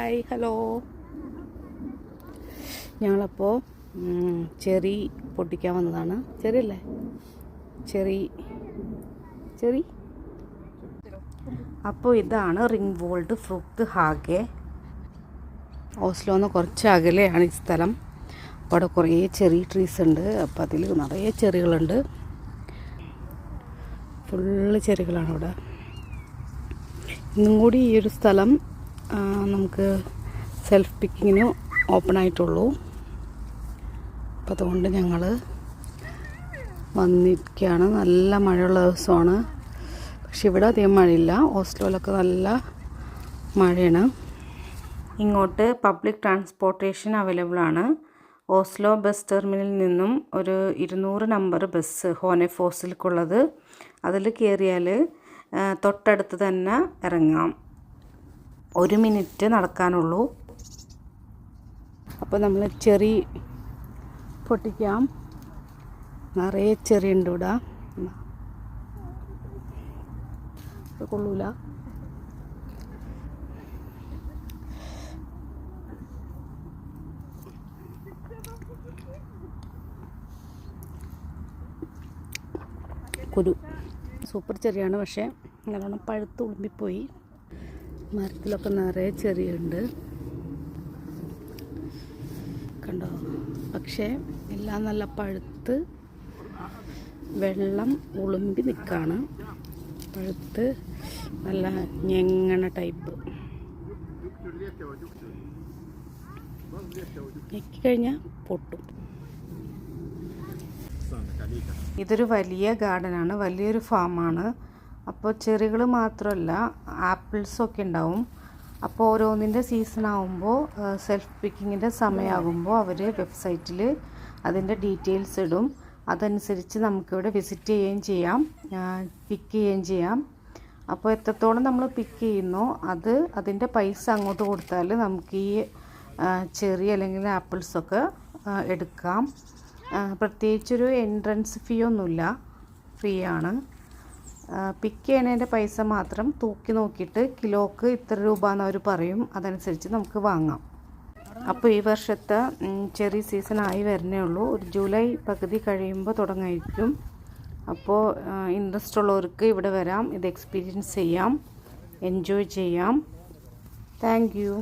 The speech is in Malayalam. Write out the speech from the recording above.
Hi hello. ഞങ്ങളപ്പോൾ ചെറി പൊട്ടിക്കാൻ വന്നതാണ്. ചെറി അല്ലേ? ചെറി. അപ്പോൾ ഇതാണ് റിംഗ് വോൾഡ് ഫ്രൂക്ത് ഹാഗെ. ഓസ്ലോന്ന് കുറച്ച് അകലെയാണ് ഈ സ്ഥലം. അപ്പോൾ അവിടെ കുറേ ചെറി ട്രീസ് ഉണ്ട്. അപ്പോൾ അതിൽ നിറയെ ചെറികളുണ്ട്. ഫുള്ള് ചെറികളാണ് അവിടെ. ഇന്നും കൂടി ഈ ഒരു സ്ഥലം നമുക്ക് സെൽഫ് പിക്കിങ്ങിന് ഓപ്പൺ ആയിട്ടുള്ളൂ. അപ്പോൾ അതുകൊണ്ട് ഞങ്ങൾ വന്നിരിക്കുകയാണ്. നല്ല മഴയുള്ള ദിവസമാണ്. പക്ഷെ ഇവിടെ അധികം മഴയില്ല. ഓസ്ലോയിലൊക്കെ നല്ല മഴയാണ്. ഇങ്ങോട്ട് പബ്ലിക് ട്രാൻസ്പോർട്ടേഷൻ അവൈലബിൾ ആണ്. ഓസ്ലോ ബസ് ടെർമിനലിൽ നിന്നും ഒരു 200 നമ്പർ ബസ് ഹോനെഫോസിലേക്കുള്ളത്. അതിൽ കയറിയാൽ തൊട്ടടുത്ത് തന്നെ ഇറങ്ങാം. 1 മിനിറ്റ് നടക്കാനുള്ളൂ. അപ്പോൾ നമ്മൾ ചെറി പൊട്ടിക്കാം. നിറയെ ചെറി ഉണ്ട് ഇവിടെ. കൊള്ളൂല. കുരു സൂപ്പർ ചെറിയാണ്. പക്ഷേ നല്ലോണം പഴുത്ത് ഉളുമ്പിപ്പോയി. മരത്തിലൊക്കെ നിറയെ ചെറിയുണ്ട്, കണ്ടോ? പക്ഷേ എല്ലാം നല്ല പഴുത്ത് വെള്ളം ഉളുമ്പി നിൽക്കുകയാണ്. പഴുത്ത് നല്ല ഞെങ്ങണ ടൈപ്പ്. ഞെക്കിക്കഴിഞ്ഞാൽ പൊട്ടും. ഇതൊരു വലിയ ഗാർഡനാണ്, വലിയൊരു ഫാമാണ്. അപ്പോൾ ചെറികൾ മാത്രമല്ല ആപ്പിൾസൊക്കെ ഉണ്ടാവും. അപ്പോൾ ഓരോന്നിൻ്റെ സീസൺ ആകുമ്പോൾ സെൽഫ് പിക്കിങ്ങിൻ്റെ സമയമാകുമ്പോൾ അവർ വെബ്സൈറ്റിൽ അതിൻ്റെ ഡീറ്റെയിൽസ് ഇടും. അതനുസരിച്ച് നമുക്കിവിടെ വിസിറ്റ് ചെയ്യുകയും ചെയ്യാം, പിക്ക് ചെയ്യുകയും ചെയ്യാം. അപ്പോൾ എത്രത്തോളം നമ്മൾ പിക്ക് ചെയ്യുന്നോ അതിൻ്റെ പൈസ അങ്ങോട്ട് കൊടുത്താൽ നമുക്ക് ഈ ചെറി അല്ലെങ്കിൽ ആപ്പിൾസൊക്കെ എടുക്കാം. പ്രത്യേകിച്ചൊരു എൻട്രൻസ് ഫീ ഒന്നുമില്ല, ഫ്രീ ആണ്. പിക്ക് ചെയ്യുന്നതിൻ്റെ പൈസ മാത്രം തൂക്കി നോക്കിയിട്ട് കിലോക്ക് ഇത്ര രൂപ എന്നവർ പറയും. അതനുസരിച്ച് നമുക്ക് വാങ്ങാം. അപ്പോൾ ഈ വർഷത്തെ ചെറി സീസൺ ആയി വരുന്നേ ഉള്ളൂ. ഒരു ജൂലൈ പകുതി കഴിയുമ്പോൾ തുടങ്ങായിരിക്കും. അപ്പോൾ ഇൻട്രസ്റ്റ് ഉള്ളവർക്ക് ഇവിടെ വരാം, ഇത് എക്സ്പീരിയൻസ് ചെയ്യാം, എൻജോയ് ചെയ്യാം. Thank you.